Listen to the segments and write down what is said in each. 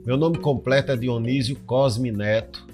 Meu nome completo é Dionísio Cosme Neto,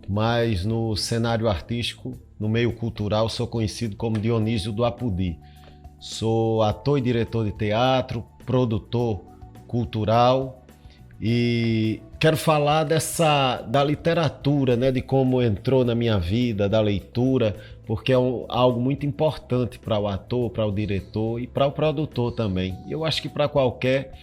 mas no cenário artístico, no meio cultural, sou conhecido como Dionísio do Apudi. Sou ator e diretor de teatro, produtor cultural e quero falar da literatura, né, de como entrou na minha vida, da leitura, porque é algo muito importante para o ator, para o diretor e para o produtor também. E eu acho que para qualquer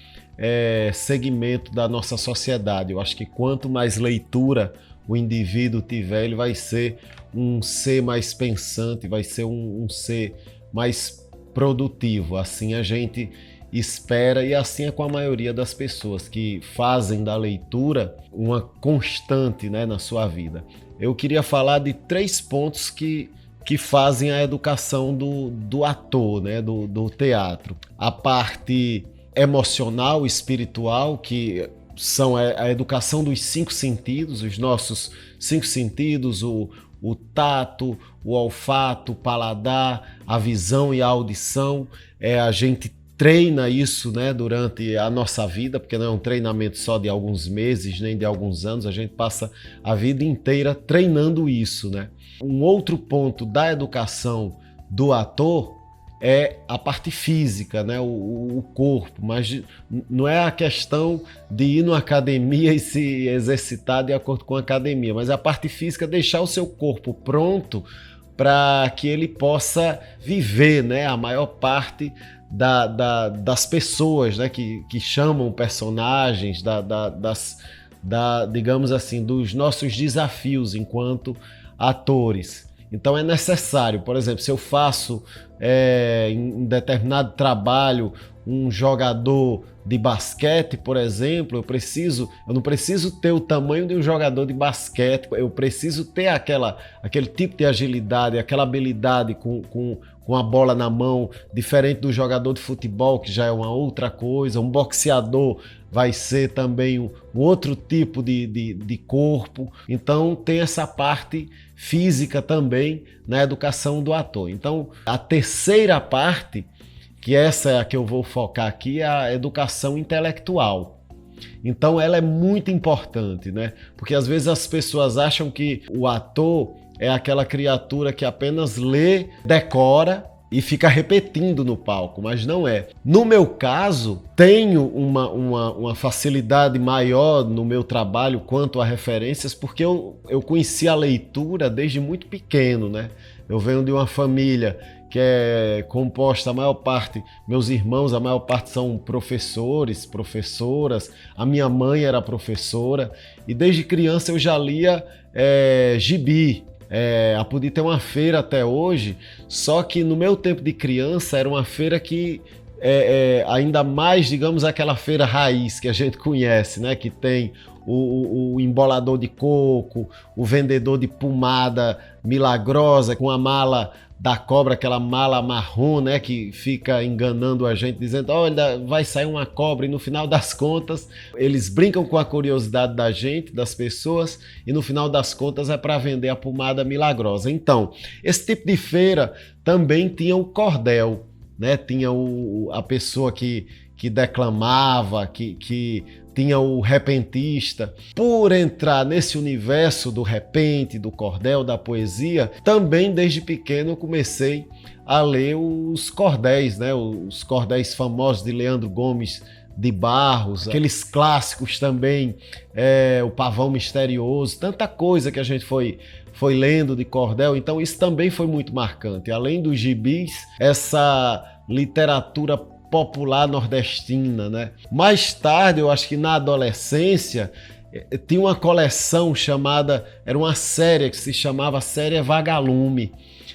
segmento da nossa sociedade, eu acho que quanto mais leitura o indivíduo tiver, ele vai ser um ser mais pensante, vai ser um ser mais produtivo. Assim a gente espera, e assim é com a maioria das pessoas que fazem da leitura uma constante, né, na sua vida. Eu queria falar de 3 pontos que fazem a educação do ator, né, do teatro. A parte emocional, espiritual, que são a educação dos 5 sentidos, os nossos 5 sentidos, o tato, o olfato, o paladar, a visão e a audição. A gente treina isso, né, durante a nossa vida, porque não é um treinamento só de alguns meses, nem de alguns anos, a gente passa a vida inteira treinando isso, né? Um outro ponto da educação do ator é a parte física, né? O corpo, mas não é a questão de ir numa academia e se exercitar de acordo com a academia, mas a parte física, deixar o seu corpo pronto para que ele possa viver, né, a maior parte das pessoas, né, que chamam personagens, digamos assim, dos nossos desafios enquanto atores. Então é necessário, por exemplo, se eu faço em determinado trabalho um jogador de basquete, por exemplo, eu não preciso ter o tamanho de um jogador de basquete, eu preciso ter aquele tipo de agilidade, aquela habilidade com a bola na mão, diferente do jogador de futebol, que já é uma outra coisa. Um boxeador vai ser também um outro tipo de corpo. Então tem essa parte física também na educação do ator. Então a terceira parte, que essa é a que eu vou focar aqui, é a educação intelectual. Então ela é muito importante, né? Porque às vezes as pessoas acham que o ator é aquela criatura que apenas lê, decora e fica repetindo no palco, mas não é. No meu caso, tenho uma facilidade maior no meu trabalho quanto a referências, porque eu conheci a leitura desde muito pequeno, né? Eu venho de uma família que é composta, a maior parte, meus irmãos, a maior parte são professores, professoras, a minha mãe era professora, e desde criança eu já lia gibi. A Apudi tem uma feira até hoje, só que no meu tempo de criança era uma feira que ainda mais, digamos, aquela feira raiz que a gente conhece, né? Que tem o embolador de coco, o vendedor de pomada milagrosa com a mala da cobra, aquela mala marrom, né, que fica enganando a gente, dizendo, olha, vai sair uma cobra, e no final das contas, eles brincam com a curiosidade da gente, das pessoas, e no final das contas é para vender a pomada milagrosa. Então, esse tipo de feira também tinha o cordel, né, tinha a pessoa que declamava, que tinha o repentista. Por entrar nesse universo do repente, do cordel, da poesia, também desde pequeno eu comecei a ler os cordéis, né? Os cordéis famosos de Leandro Gomes de Barros, aqueles clássicos também, o Pavão Misterioso, tanta coisa que a gente foi lendo de cordel. Então isso também foi muito marcante. Além dos gibis, essa literatura popular nordestina, né? Mais tarde, eu acho que na adolescência, tinha uma coleção era uma série que se chamava Série Vagalume.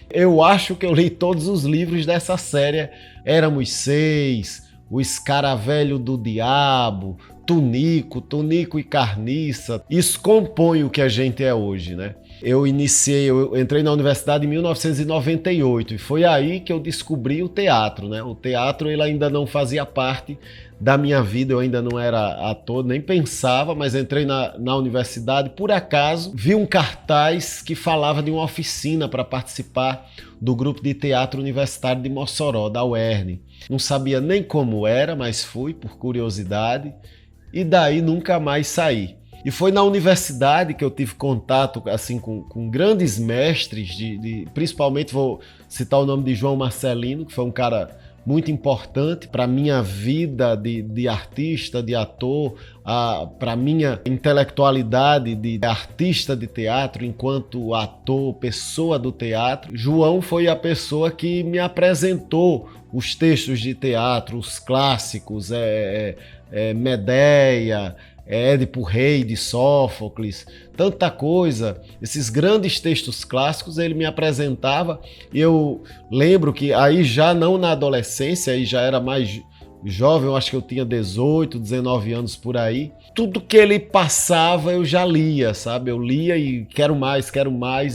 Eu acho que eu li todos os livros dessa série. Éramos 6, O Escaravelho do Diabo, Tunico e Carniça. Isso compõe o que a gente é hoje, né? Eu entrei na universidade em 1998 e foi aí que eu descobri o teatro, né? O teatro, ele ainda não fazia parte da minha vida, eu ainda não era ator, nem pensava, mas entrei na universidade, por acaso, vi um cartaz que falava de uma oficina para participar do grupo de teatro universitário de Mossoró, da UERN. Não sabia nem como era, mas fui por curiosidade. e daí nunca mais saí. E foi na universidade que eu tive contato assim, com grandes mestres, principalmente vou citar o nome de João Marcelino, que foi um cara muito importante para a minha vida de artista, de ator, para a minha intelectualidade de artista de teatro, enquanto ator, pessoa do teatro. João foi a pessoa que me apresentou os textos de teatro, os clássicos, Medéia, Édipo Rei de Sófocles, tanta coisa, esses grandes textos clássicos ele me apresentava. E eu lembro que aí já não na adolescência, aí já era mais jovem, eu acho que eu tinha 18, 19 anos por aí, tudo que ele passava eu já lia, sabe? Eu lia e quero mais,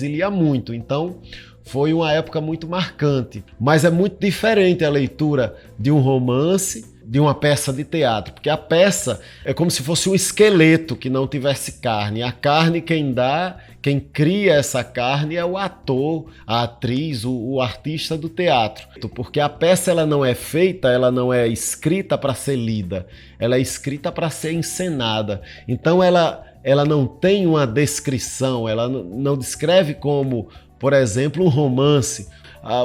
e lia muito. Então foi uma época muito marcante, mas é muito diferente a leitura de um romance de uma peça de teatro, porque a peça é como se fosse um esqueleto que não tivesse carne. A carne quem cria essa carne é o ator, a atriz, o artista do teatro. Porque a peça ela não é feita, ela não é escrita para ser lida, ela é escrita para ser encenada. Então ela não tem uma descrição, ela não descreve como, por exemplo, um romance.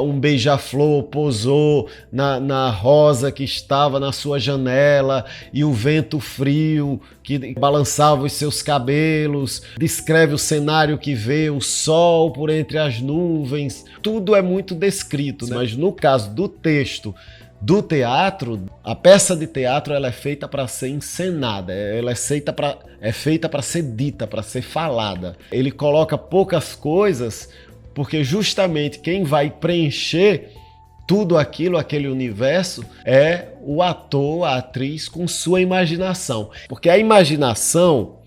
Um beija-flor pousou na rosa que estava na sua janela e o vento frio que balançava os seus cabelos, descreve o cenário que vê, o sol por entre as nuvens, tudo é muito descrito, né? Mas no caso do texto do teatro, a peça de teatro ela é feita para ser encenada, ela é feita para ser dita, para ser falada. Ele coloca poucas coisas, porque justamente quem vai preencher tudo aquilo, aquele universo, é o ator, a atriz com sua imaginação. Porque a imaginação,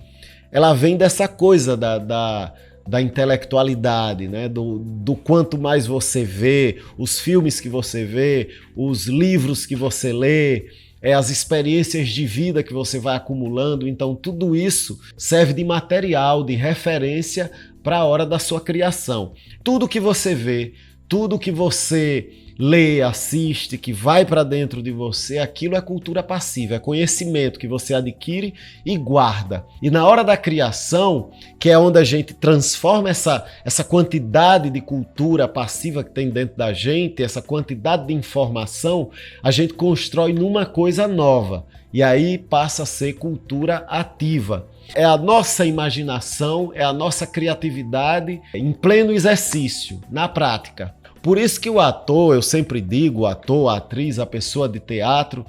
ela vem dessa coisa da intelectualidade, né? Do quanto mais você vê, os filmes que você vê, os livros que você lê, as experiências de vida que você vai acumulando. Então tudo isso serve de material, de referência para a hora da sua criação. Tudo que você vê, tudo que você lê, assiste, que vai para dentro de você, aquilo é cultura passiva, é conhecimento que você adquire e guarda. E na hora da criação, que é onde a gente transforma essa quantidade de cultura passiva que tem dentro da gente, essa quantidade de informação, a gente constrói numa coisa nova. E aí passa a ser cultura ativa. É a nossa imaginação, é a nossa criatividade em pleno exercício, na prática. Por isso que o ator, eu sempre digo, o ator, a atriz, a pessoa de teatro,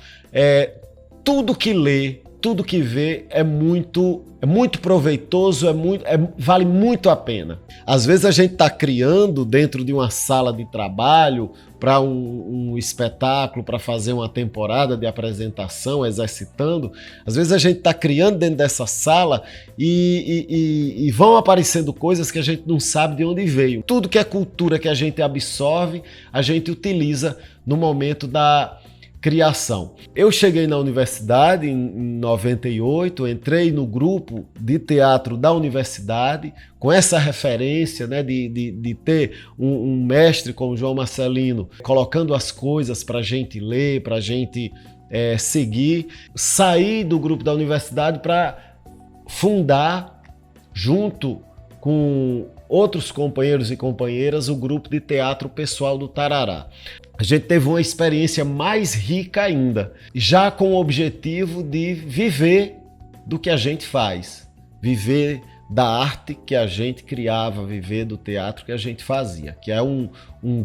tudo que lê, tudo que vê é muito proveitoso, vale muito a pena. Às vezes a gente está criando dentro de uma sala de trabalho para um espetáculo, para fazer uma temporada de apresentação, exercitando. Às vezes a gente está criando dentro dessa sala e vão aparecendo coisas que a gente não sabe de onde veio. Tudo que é cultura que a gente absorve, a gente utiliza no momento da criação. Eu cheguei na universidade em 98, entrei no grupo de teatro da universidade, com essa referência, né, de ter um mestre como João Marcelino, colocando as coisas para a gente ler, para a gente seguir. Saí do grupo da universidade para fundar, junto com outros companheiros e companheiras, o grupo de teatro pessoal do Tarará. A gente teve uma experiência mais rica ainda, já com o objetivo de viver do que a gente faz, viver da arte que a gente criava, viver do teatro que a gente fazia, que é um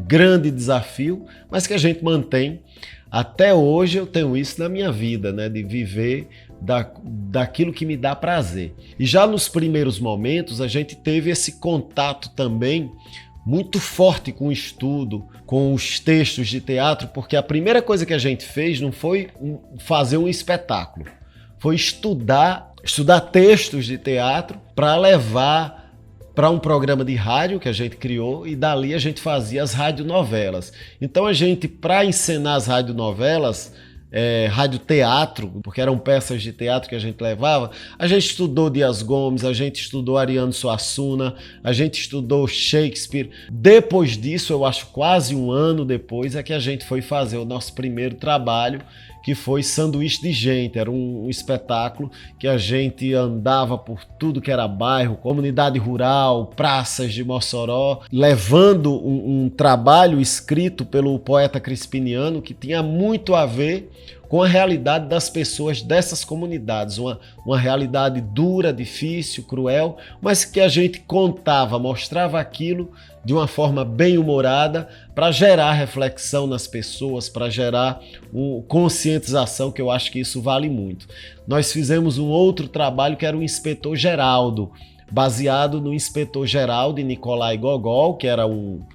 grande desafio, mas que a gente mantém. Até hoje eu tenho isso na minha vida, né, de viver daquilo que me dá prazer. E já nos primeiros momentos a gente teve esse contato também muito forte com o estudo, com os textos de teatro, porque a primeira coisa que a gente fez não foi fazer um espetáculo, foi estudar textos de teatro para levar para um programa de rádio que a gente criou, e dali a gente fazia as radionovelas. Então a gente, para encenar as radionovelas, radioteatro, porque eram peças de teatro que a gente levava, a gente estudou Dias Gomes, a gente estudou Ariano Suassuna, a gente estudou Shakespeare. Depois disso, eu acho quase um ano depois, é que a gente foi fazer o nosso primeiro trabalho, que foi Sanduíche de Gente. Era um espetáculo que a gente andava por tudo que era bairro, comunidade rural, praças de Mossoró, levando um trabalho escrito pelo poeta crispiniano que tinha muito a ver com a realidade das pessoas dessas comunidades, uma realidade dura, difícil, cruel, mas que a gente contava, mostrava aquilo de uma forma bem humorada para gerar reflexão nas pessoas, para gerar conscientização, que eu acho que isso vale muito. Nós fizemos um outro trabalho que era o Inspetor Geraldo, baseado no Inspetor-Geral de Nikolai Gogol, que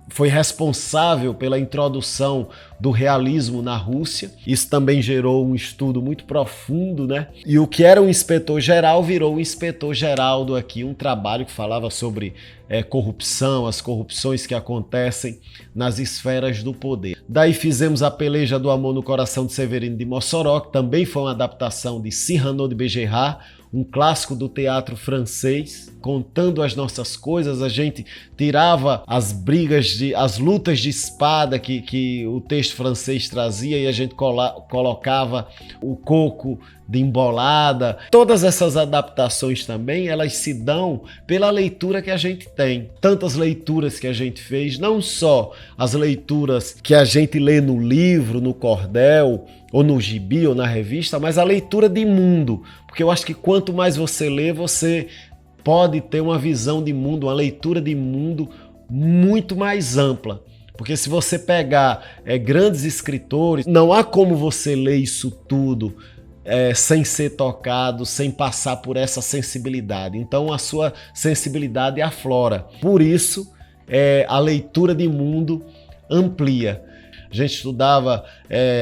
foi responsável pela introdução do realismo na Rússia. Isso também gerou um estudo muito profundo, né? E o que era o Inspetor-Geral virou o Inspetor Geraldo aqui, um trabalho que falava sobre corrupção, as corrupções que acontecem nas esferas do poder. Daí fizemos a Peleja do Amor no Coração de Severino de Mossoró, que também foi uma adaptação de Cyrano de Bergerac, um clássico do teatro francês, contando as nossas coisas. A gente tirava as brigas, as lutas de espada que o texto francês trazia e a gente colocava o coco de embolada. Todas essas adaptações também, elas se dão pela leitura que a gente tem. Tantas leituras que a gente fez, não só as leituras que a gente lê no livro, no cordel, ou no gibi, ou na revista, mas a leitura de mundo. Porque eu acho que quanto mais você lê, você pode ter uma visão de mundo, uma leitura de mundo muito mais ampla. Porque se você pegar grandes escritores, não há como você ler isso tudo sem ser tocado, sem passar por essa sensibilidade. Então a sua sensibilidade aflora. Por isso, a leitura de mundo amplia. A gente estudava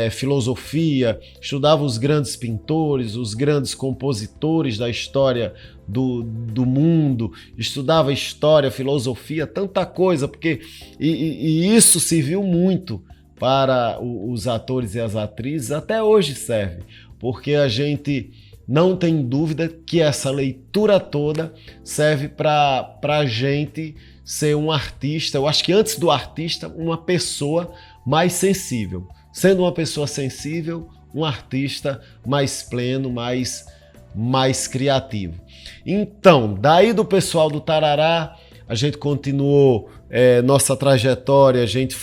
filosofia, estudava os grandes pintores, os grandes compositores da história do mundo, estudava história, filosofia, tanta coisa, porque e isso serviu muito para os atores e as atrizes, até hoje serve, porque a gente não tem dúvida que essa leitura toda serve para a gente ser um artista. Eu acho que antes do artista, uma pessoa mais sensível. Sendo uma pessoa sensível, um artista mais pleno, mais criativo. Então, daí do pessoal do Tarará, a gente continuou nossa trajetória, a gente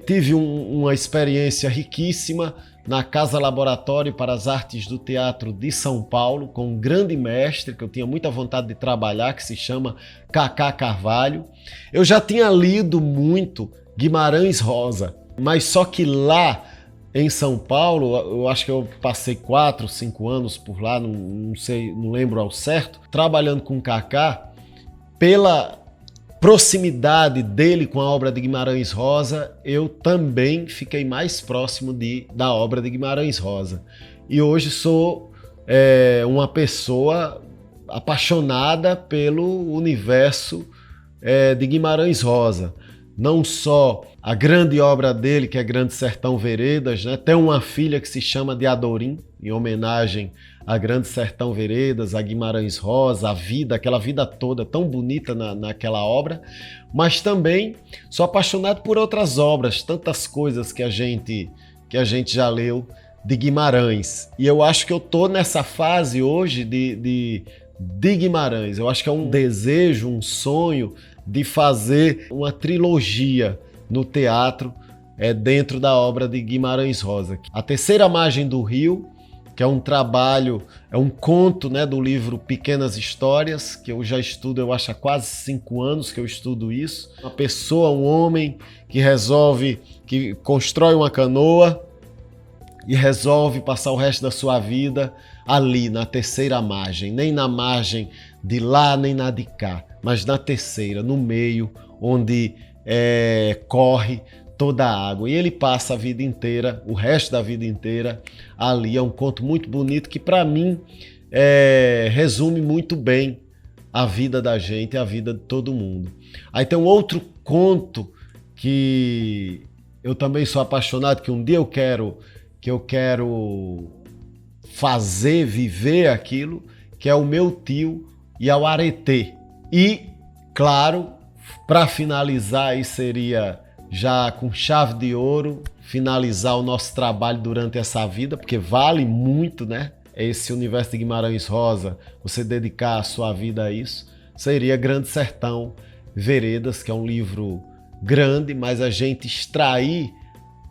tive uma experiência riquíssima na Casa Laboratório para as Artes do Teatro de São Paulo, com um grande mestre que eu tinha muita vontade de trabalhar, que se chama Cacá Carvalho. Eu já tinha lido muito Guimarães Rosa, mas só que lá em São Paulo, eu acho que eu passei 4, 5 anos por lá, não sei, não lembro ao certo, trabalhando com Cacá, pela proximidade dele com a obra de Guimarães Rosa, eu também fiquei mais próximo da obra de Guimarães Rosa. E hoje sou uma pessoa apaixonada pelo universo de Guimarães Rosa. Não só a grande obra dele, que é Grande Sertão Veredas, né? Tem uma filha que se chama de Adorim, em homenagem a Grande Sertão Veredas, a Guimarães Rosa, a vida, aquela vida toda tão bonita naquela obra, mas também sou apaixonado por outras obras, tantas coisas que a gente já leu de Guimarães. E eu acho que eu tô nessa fase hoje de Guimarães. Eu acho que é um desejo, um sonho de fazer uma trilogia no teatro dentro da obra de Guimarães Rosa. A Terceira Margem do Rio, que é um trabalho, é um conto, né, do livro Pequenas Histórias, que eu já estudo, eu acho, há quase 5 anos que eu estudo isso. Uma pessoa, um homem que constrói uma canoa e resolve passar o resto da sua vida ali, na terceira margem, nem na margem de lá, nem na de cá, mas na terceira, no meio, onde corre toda a água. E ele passa a vida inteira, o resto da vida inteira, ali. É um conto muito bonito que, para mim, resume muito bem a vida da gente e a vida de todo mundo. Aí tem um outro conto que eu também sou apaixonado, que um dia eu quero fazer, viver aquilo, que é O Meu Tio e ao Aretê. E, claro, para finalizar, aí seria já com chave de ouro, finalizar o nosso trabalho durante essa vida, porque vale muito, né? Esse universo de Guimarães Rosa, você dedicar a sua vida a isso, seria Grande Sertão Veredas, que é um livro grande, mas a gente extrair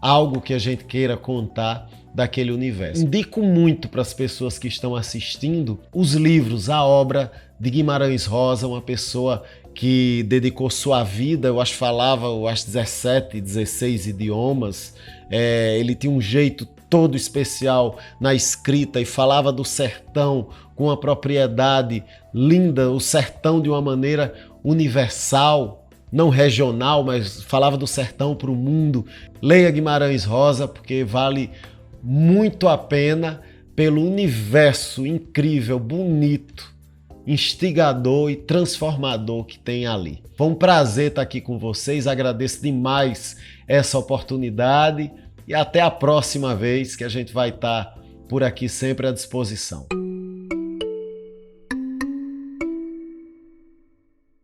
algo que a gente queira contar daquele universo. Indico muito para as pessoas que estão assistindo os livros, a obra de Guimarães Rosa, uma pessoa que dedicou sua vida, eu acho que falava 17, 16 idiomas, ele tinha um jeito todo especial na escrita e falava do sertão com uma propriedade linda, o sertão de uma maneira universal, não regional, mas falava do sertão para o mundo. Leia Guimarães Rosa, porque vale muito a pena pelo universo incrível, bonito, instigador e transformador que tem ali. Foi um prazer estar aqui com vocês, agradeço demais essa oportunidade e até a próxima vez que a gente vai estar por aqui sempre à disposição.